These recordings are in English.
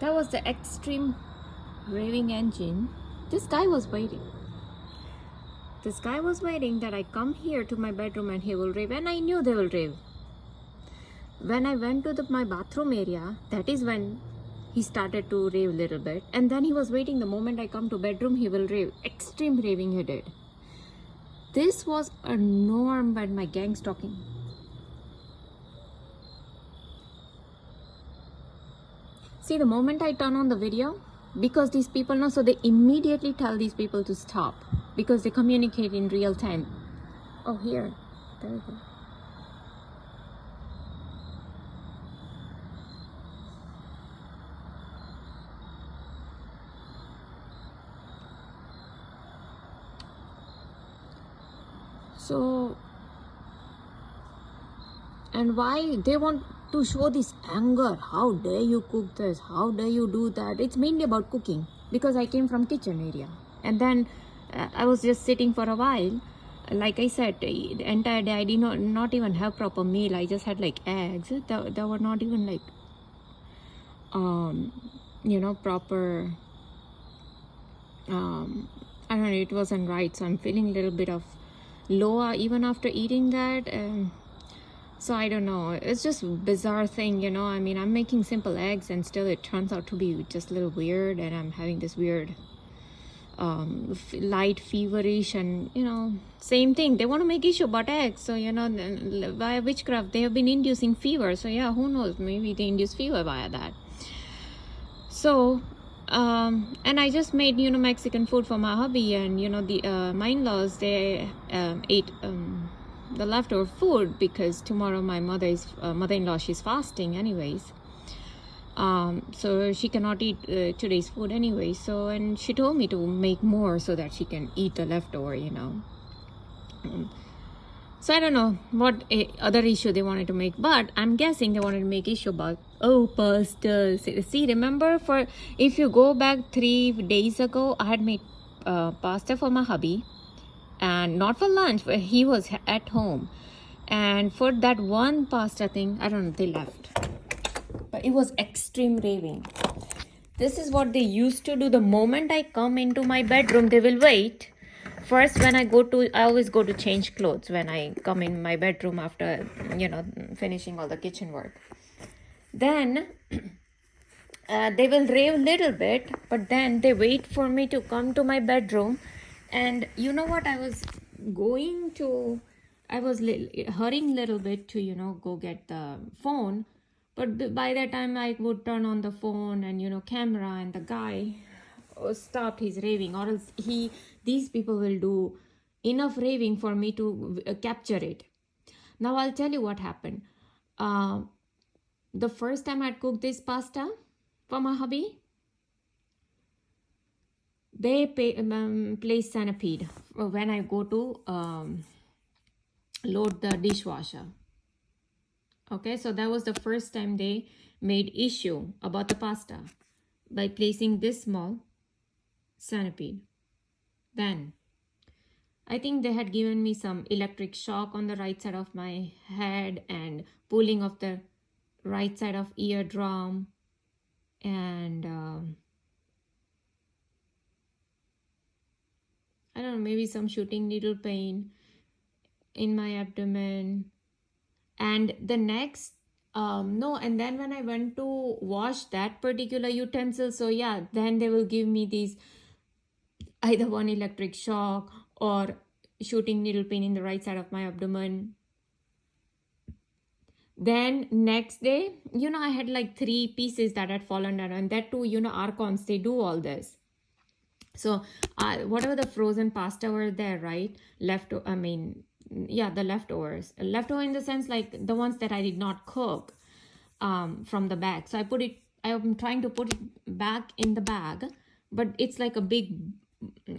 that was the extreme raving engine. This guy was waiting. This guy was waiting that I come here to my bedroom and he will rave, and I knew they will rave. When I went to my bathroom area, that is when he started to rave a little bit, and then he was waiting the moment I come to bedroom he will rave. Extreme raving he did. This was a norm when my gang's talking. See, the moment I turn on the video, because these people know, so they immediately tell these people to stop because they communicate in real time. Oh, here, there we go. So, and why they want to show this anger? How dare you cook this? How dare you do that? It's mainly about cooking because I came from kitchen area, and then I was just sitting for a while. Like I said, the entire day I did not even have proper meal. I just had like eggs that were not even like proper. I don't know, it wasn't right, so I'm feeling a little bit of low even after eating that. So I don't know, it's just a bizarre thing, I mean, I'm making simple eggs and still it turns out to be just a little weird, and I'm having this weird light feverish, and same thing, they want to make issue about eggs. So via witchcraft they have been inducing fever, so yeah, who knows, maybe they induce fever via that. So and I just made Mexican food for my hubby, and my in-laws, they ate the leftover food because tomorrow my mother-in-law, she's fasting anyways, so she cannot eat today's food anyway. So, and she told me to make more so that she can eat the leftover. So I don't know what other issue they wanted to make, but I'm guessing they wanted to make issue about pasta. See, remember, if you go back 3 days ago, I had made pasta for my hubby, and not for lunch, but he was at home, and for that one pasta thing, I don't know, they left. But it was extreme raving. This is what they used to do. The moment I come into my bedroom, they will wait. First, when I always go to change clothes when I come in my bedroom after, finishing all the kitchen work. Then they will rave a little bit, but then they wait for me to come to my bedroom. And you know what? I was hurrying a little bit to, go get the phone. But by that time, I would turn on the phone and, camera, and the guy stopped his raving, or else these people will do enough raving for me to capture it. Now I'll tell you what happened. The first time I cooked this pasta for my hubby, they place centipede when I go to load the dishwasher. Okay, so that was the first time they made issue about the pasta by placing this small centipede. Then I think they had given me some electric shock on the right side of my head and pulling of the right side of eardrum, and I don't know, maybe some shooting needle pain in my abdomen. And the next and then when I went to wash that particular utensil, so yeah, then they will give me these either one electric shock or shooting needle pain in the right side of my abdomen. Then next day, I had like 3 pieces that had fallen down, and that too, archons, they do all this. So whatever the frozen pasta were there, right, the leftovers in the sense like the ones that I did not cook from the bag. So I'm trying to put it back in the bag, but it's like a big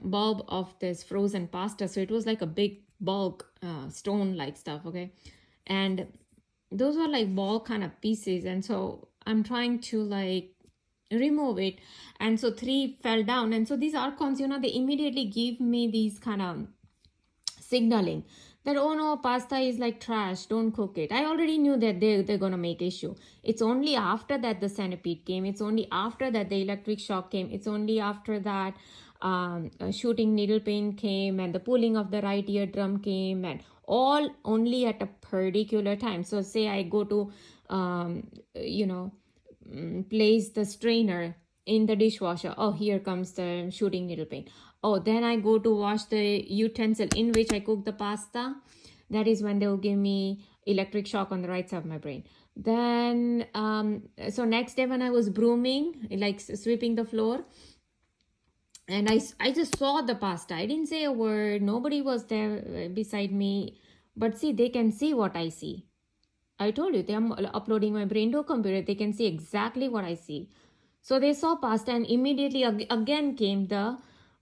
bulb of this frozen pasta, so it was like a big bulk stone like stuff. Okay, and those were like ball kind of pieces, and so I'm trying to like remove it, and so 3 fell down. And so these archons, they immediately give me these kind of signaling that, oh no, pasta is like trash, don't cook it. I already knew that they're gonna make issue. It's only after that the centipede came. It's only after that the electric shock came. It's only after that a shooting needle pain came, and the pulling of the right eardrum came, and all only at a particular time. So say I go to you know place the strainer in the dishwasher. Oh, here comes the shooting needle pain. Oh, then I go to wash the utensil in which I cook the pasta. That is when they will give me electric shock on the right side of my brain. Then so next day when I was brooming, like sweeping the floor, and I just saw the pasta. I didn't say a word. Nobody was there beside me. But see, they can see what I see. I told you, they are uploading my brain to a computer. They can see exactly what I see. So they saw pasta, and immediately again came the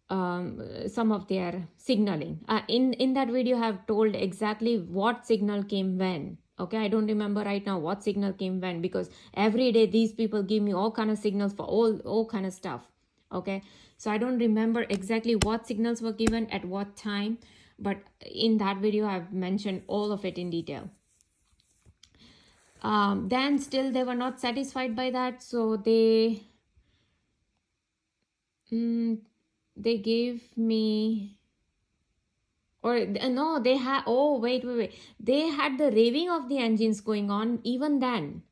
some of their signaling. In that video, I have told exactly what signal came when. Okay, I don't remember right now what signal came when, because every day these people give me all kind of signals for all kind of stuff. Okay, so I don't remember exactly what signals were given at what time, but in that video I've mentioned all of it in detail. Then still they were not satisfied by that, so they gave me, or no, they had, oh wait, they had the raving of the engines going on even then,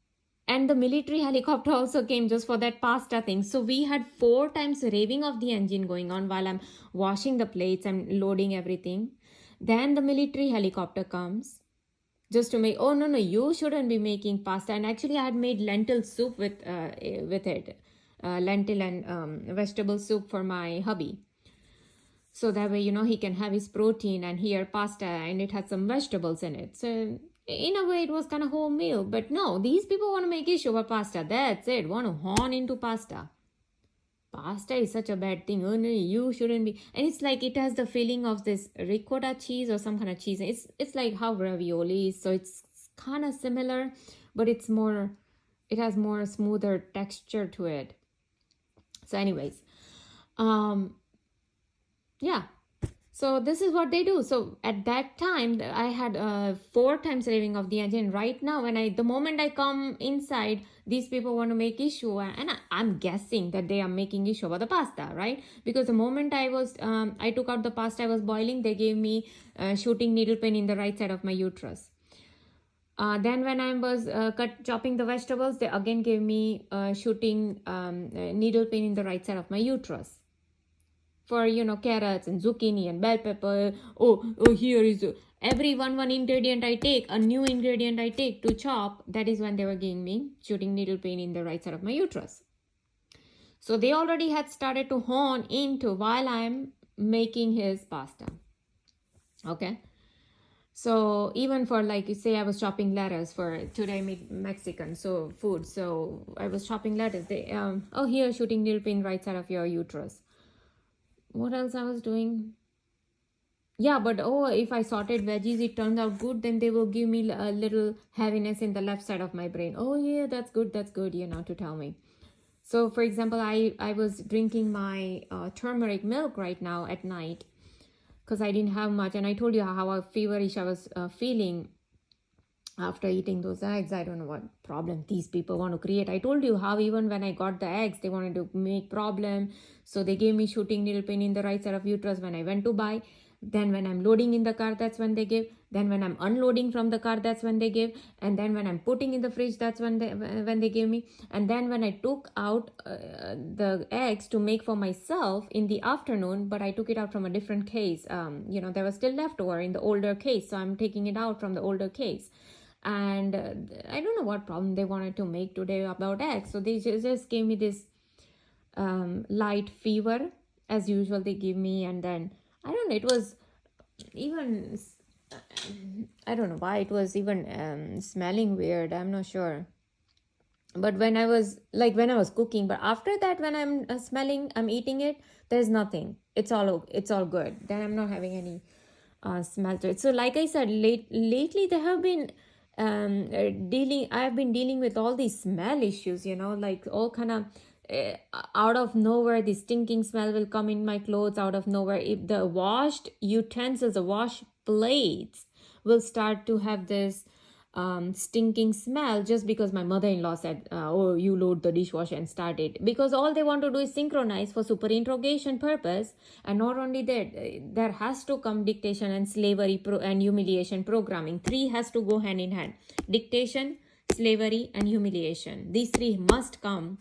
and the military helicopter also came just for that pasta thing. So we had 4 times raving of the engine going on while I'm washing the plates and loading everything. Then the military helicopter comes just to make, oh no, you shouldn't be making pasta. And actually I had made lentil soup with it, lentil and vegetable soup for my hubby, so that way he can have his protein, and here pasta, and it had some vegetables in it. So in a way it was kind of whole meal. But no, these people want to make issue about pasta. That's it, want to horn into pasta. Pasta is such a bad thing. Oh no, you shouldn't be. And it's like it has the feeling of this ricotta cheese or some kind of cheese. It's like how ravioli is. So it's kind of similar, but it has more smoother texture to it. So anyways, yeah, so this is what they do. So at that time I had 4 times raving of the engine. Right now, the moment I come inside, these people want to make issue, and I'm guessing that they are making issue about the pasta, right? Because the moment I took out the pasta I was boiling, they gave me shooting needle pain in the right side of my uterus. Then when I was chopping the vegetables, they again gave me shooting needle pain in the right side of my uterus. For carrots and zucchini and bell pepper, here is every one ingredient I take, a new ingredient I take to chop. That is when they were giving me shooting needle pain in the right side of my uterus. So they already had started to hone into while I'm making his pasta. Okay, so even for, like, you say I was chopping lettuce for today, I made Mexican food, so I was chopping lettuce. They here, shooting needle pain right side of your uterus. What else I was doing? Yeah, but if I sorted veggies, it turns out good, then they will give me a little heaviness in the left side of my brain. Oh yeah, that's good, to tell me. So for example, I was drinking my turmeric milk right now at night because I didn't have much, and I told you how feverish I was feeling after eating those eggs. I don't know what problem these people want to create. I told you how even when I got the eggs, they wanted to make problem. So they gave me shooting needle pain in the right side of uterus when I went to buy. Then when I'm loading in the car, that's when they give. Then when I'm unloading from the car, that's when they give. And then when I'm putting in the fridge, that's when they gave me. And then when I took out the eggs to make for myself in the afternoon, but I took it out from a different case. There was still leftover in the older case, so I'm taking it out from the older case. And I don't know what problem they wanted to make today about eggs. So they just gave me this light fever as usual they give me. And then I don't know, it was even, I don't know why it was even smelling weird. I'm not sure. But when I was cooking, but after that, when I'm smelling, I'm eating it, there's nothing. It's all good. Then I'm not having any smell to it. So like I said, lately there have been I've been dealing with all these smell issues, like all kind of out of nowhere, the stinking smell will come in my clothes out of nowhere. If the washed utensils, the wash plates, will start to have this stinking smell just because my mother-in-law said, oh, you load the dishwasher and start it. Because all they want to do is synchronize for super interrogation purpose. And not only that, there has to come dictation and slavery and humiliation programming. 3 has to go hand in hand. Dictation, slavery, and humiliation. These 3 must come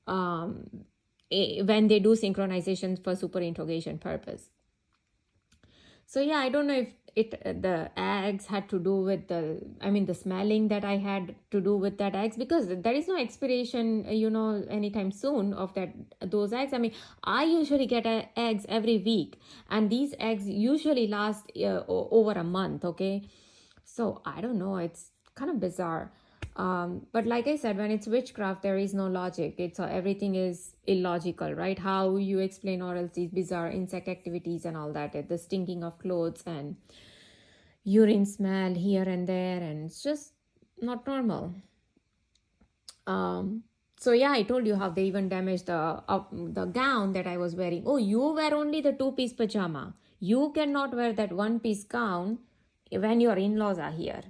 when they do synchronization for super interrogation purpose. So yeah, I don't know if the eggs had to do with the smelling that I had to do with that eggs, because there is no expiration, anytime soon of those eggs. I mean, I usually get eggs every week, and these eggs usually last over a month. Okay, so I don't know. It's kind of bizarre. But like I said, when it's witchcraft, there is no logic. It's everything is illogical, right? How you explain or else these bizarre insect activities and all that, the stinking of clothes and urine smell here and there, and it's just not normal. So yeah, I told you how they even damaged the gown that I was wearing. Oh, you wear only the 2-piece pajama. You cannot wear that 1-piece gown when your in-laws are here.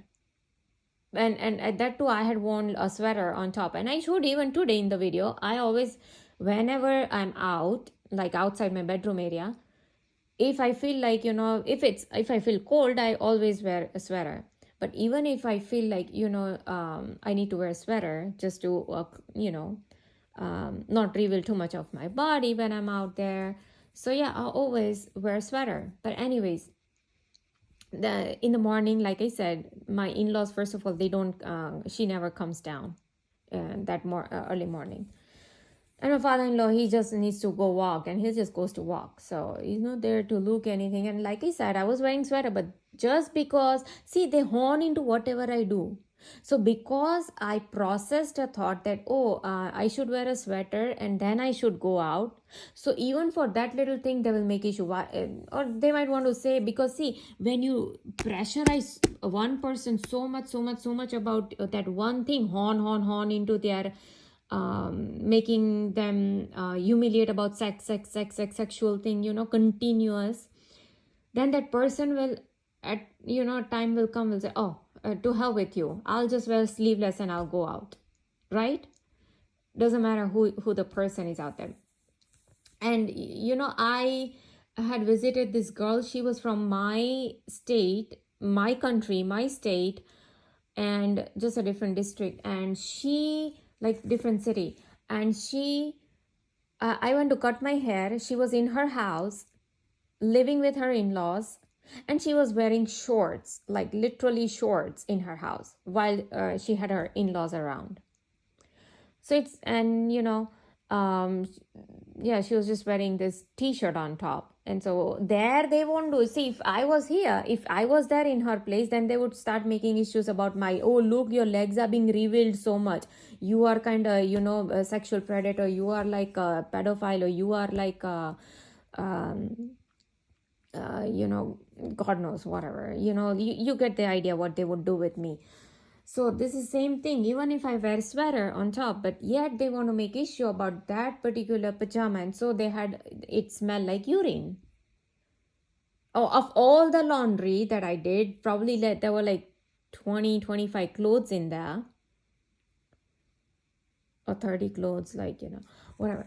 And at that too, I had worn a sweater on top, and I showed even today in the video. I always, whenever I'm out, like outside my bedroom area, if I feel like, if I feel cold, I always wear a sweater. But even if I feel like, I need to wear a sweater just to not reveal too much of my body when I'm out there, so yeah, I always wear a sweater. But anyways, in the morning, like I said, my in-laws, first of all, they don't she never comes down that early morning. And my father-in-law, he just needs to go walk, and he just goes to walk, so he's not there to look anything. And like I said, I was wearing sweater, but just because, see, they horn into whatever I do. So because I processed a thought that, I should wear a sweater and then I should go out, so even for that little thing they will make issue. Or they might want to say, because see, when you pressurize one person so much about that one thing, horn into their making them humiliate about sexual thing, continuous, then that person will, at time will come, will say, to hell with you, I'll just wear sleeveless and I'll go out, right? Doesn't matter who the person is out there. And I had visited this girl. She was from my state, my country, my state, and just a different district, and she, like, different city. And she I went to cut my hair. She was in her house living with her in-laws, and she was wearing shorts, like literally shorts, in her house while she had her in-laws around. So it's, and yeah, she was just wearing this t-shirt on top. And so there they won't do. See, if I was here, if I was there in her place, then they would start making issues about my, oh, look, your legs are being revealed so much, you are kind of a sexual predator, you are like a pedophile, or you are like a God knows, whatever, you get the idea what they would do with me. So this is same thing, even if I wear sweater on top, but yet they want to make issue about that particular pajama. And so they had it smell like urine. Oh, of all the laundry that I did, probably there were like 20-25 clothes in there, or 30 clothes, like whatever.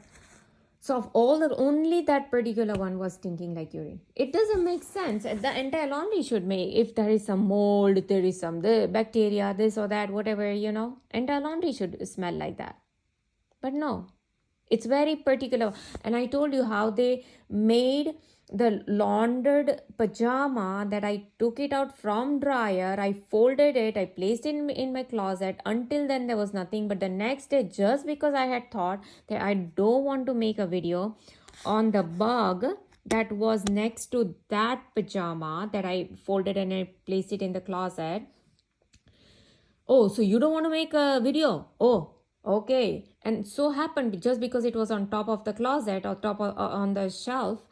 So of all that, only that particular one was stinking like urine. It doesn't make sense. The entire laundry should make, if there is some mold, if there is some bacteria, this or that, whatever, entire laundry should smell like that. But no, it's very particular. And I told you how they made the laundered pajama, that I took it out from dryer, I folded it, I placed it in my closet. Until then there was nothing, but the next day, just because I had thought that I don't want to make a video on the bug that was next to that pajama that I folded and I placed it in the closet. Oh, so you don't want to make a video? Oh, okay. And so happened, just because it was on top of the closet or top of, on the shelf,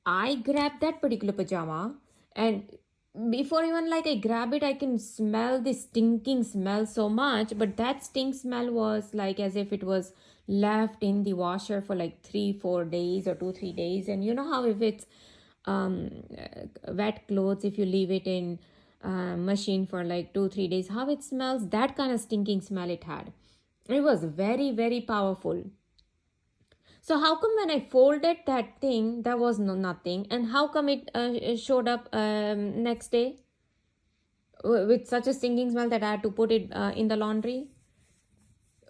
I grabbed that particular pajama, and before even like I grab it, I can smell the stinking smell so much. But that stink smell was like as if it was left in the washer for like 3-4 days or 2-3 days. And you know how if it's wet clothes, if you leave it in machine for like 2-3 days, how it smells, that kind of stinking smell it had. It was very, very powerful. So how come when I folded that thing, there was nothing, and how come it showed up next day with such a stinking smell that I had to put it in the laundry?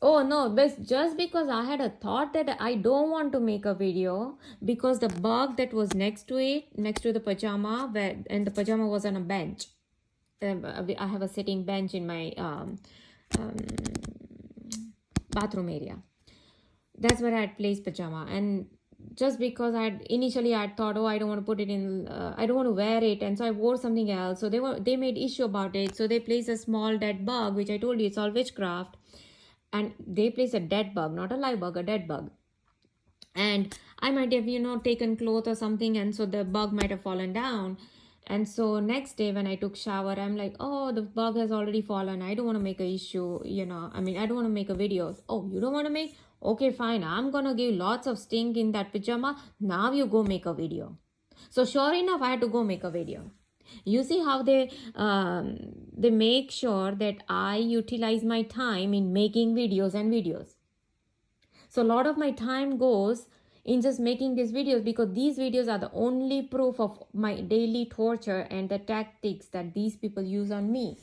Oh no, but just because I had a thought that I don't want to make a video, because the bug that was next to it, next to the pajama, and the pajama was on a bench. I have a sitting bench in my bathroom area. That's where I had placed pajama, and just because I had thought, oh, I don't want to put it in, I don't want to wear it, and so I wore something else. So they made issue about it. So they placed a small dead bug, which I told you it's all witchcraft, and they placed a dead bug, not a live bug, a dead bug. And I might have taken cloth or something, and so the bug might have fallen down. And so next day when I took shower, I'm like, oh, the bug has already fallen. I don't want to make a issue, I don't want to make a video. Oh, you don't want to make? Okay, fine. I'm going to give lots of stink in that pajama. Now you go make a video. So sure enough, I had to go make a video. You see how they make sure that I utilize my time in making videos and videos. So a lot of my time goes in just making these videos, because these videos are the only proof of my daily torture and the tactics that these people use on me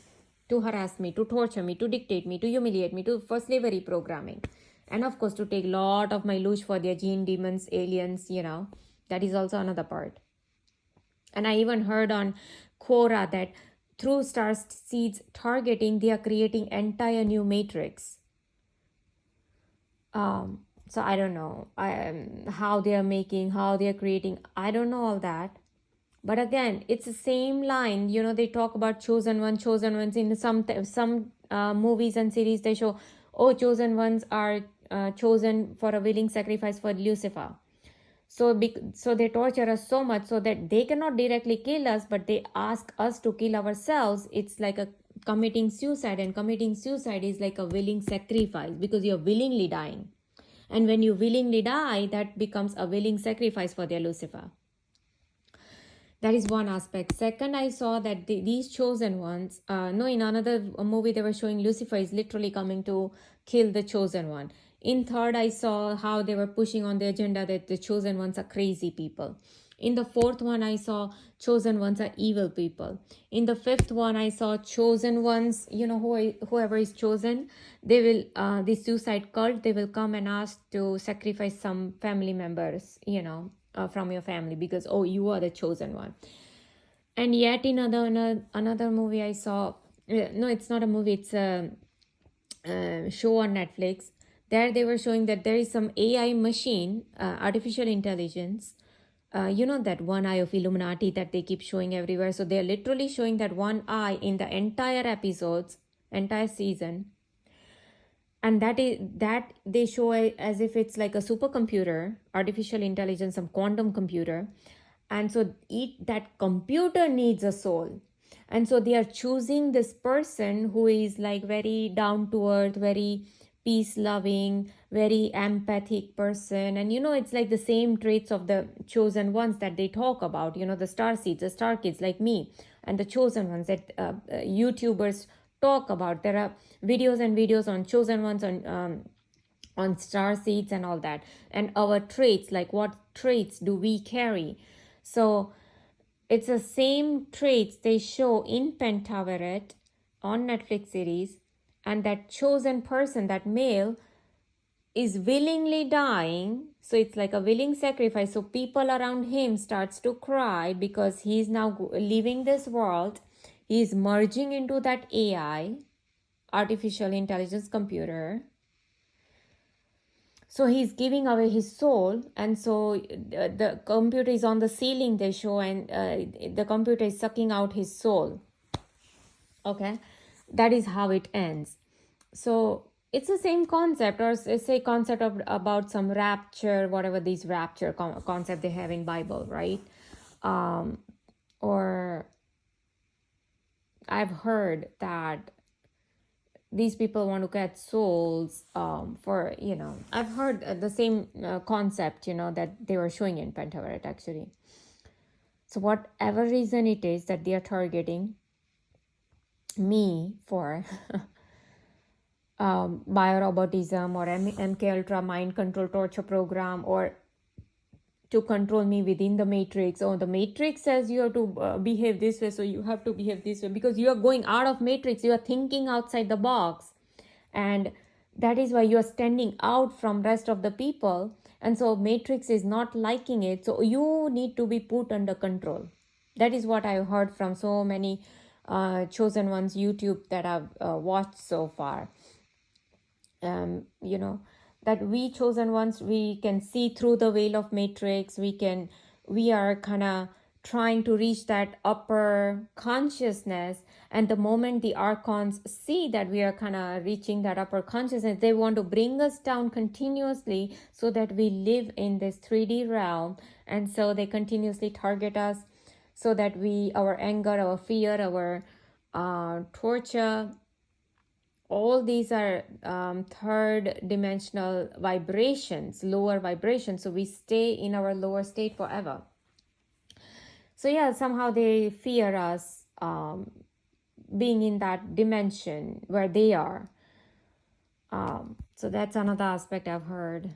to harass me, to torture me, to dictate me, to humiliate me, for slavery programming. And of course, to take a lot of my louche for their gene demons, aliens, that is also another part. And I even heard on Quora that through Starseeds targeting, they are creating entire new matrix. So I don't know how they are creating. I don't know all that. But again, it's the same line. They talk about chosen ones in some movies and series. They show, oh, chosen ones are chosen for a willing sacrifice for Lucifer. So they torture us so much so that they cannot directly kill us, but they ask us to kill ourselves. It's like a committing suicide, and committing suicide is like a willing sacrifice, because you're willingly dying. And when you willingly die, that becomes a willing sacrifice for their Lucifer. That is one aspect. Second, I saw that these chosen ones, in another movie they were showing Lucifer is literally coming to kill the chosen one. In third, I saw how they were pushing on the agenda that the chosen ones are crazy people. In the fourth one, I saw chosen ones are evil people. In the fifth one, I saw chosen ones, whoever is chosen, they will, the suicide cult, they will come and ask to sacrifice some family members, from your family, because, oh, you are the chosen one. And yet in another movie I saw, no, it's not a movie, it's a show on Netflix. There they were showing that there is some AI machine, artificial intelligence, that one eye of Illuminati that they keep showing everywhere. So they're literally showing that one eye in the entire episodes, entire season. And that they show as if it's like a supercomputer, artificial intelligence, some quantum computer. And so that computer needs a soul. And so they are choosing this person who is like very down to earth, very peace-loving, very empathic person. And it's like the same traits of the chosen ones that they talk about, the starseeds, the starkids like me, and the chosen ones that YouTubers talk about. There are videos and videos on chosen ones, on starseeds and all that, and our traits, like what traits do we carry. So it's the same traits they show in Pentaverate on Netflix series. And that chosen person, that male, is willingly dying. So it's like a willing sacrifice. So people around him starts to cry because he's now leaving this world. He's merging into that AI, artificial intelligence computer. So he's giving away his soul. And so the computer is on the ceiling, they show, and the computer is sucking out his soul. Okay, that is how it ends. So it's the same concept, or say concept about some rapture, whatever these rapture concept they have in Bible, right? Or I've heard that these people want to get souls for, I've heard the same concept, that they were showing in Pentaverate actually. So whatever reason it is that they are targeting, me for biorobotism or MK Ultra mind control torture program, or to control me within the matrix. Oh, the matrix says you have to behave this way, so you have to behave this way, because you are going out of matrix, you are thinking outside the box, and that is why you are standing out from rest of the people, and so matrix is not liking it, so you need to be put under control. That is what I heard from so many chosen ones YouTube that I've watched so far. You know, that we chosen ones, we can see through the veil of matrix, we are kind of trying to reach that upper consciousness, and the moment the archons see that we are kind of reaching that upper consciousness, they want to bring us down continuously so that we live in this 3D realm, and so they continuously target us so that our anger, our fear, our torture, all these are third dimensional vibrations, lower vibrations, so we stay in our lower state forever. So yeah, somehow they fear us being in that dimension where they are. So that's another aspect I've heard.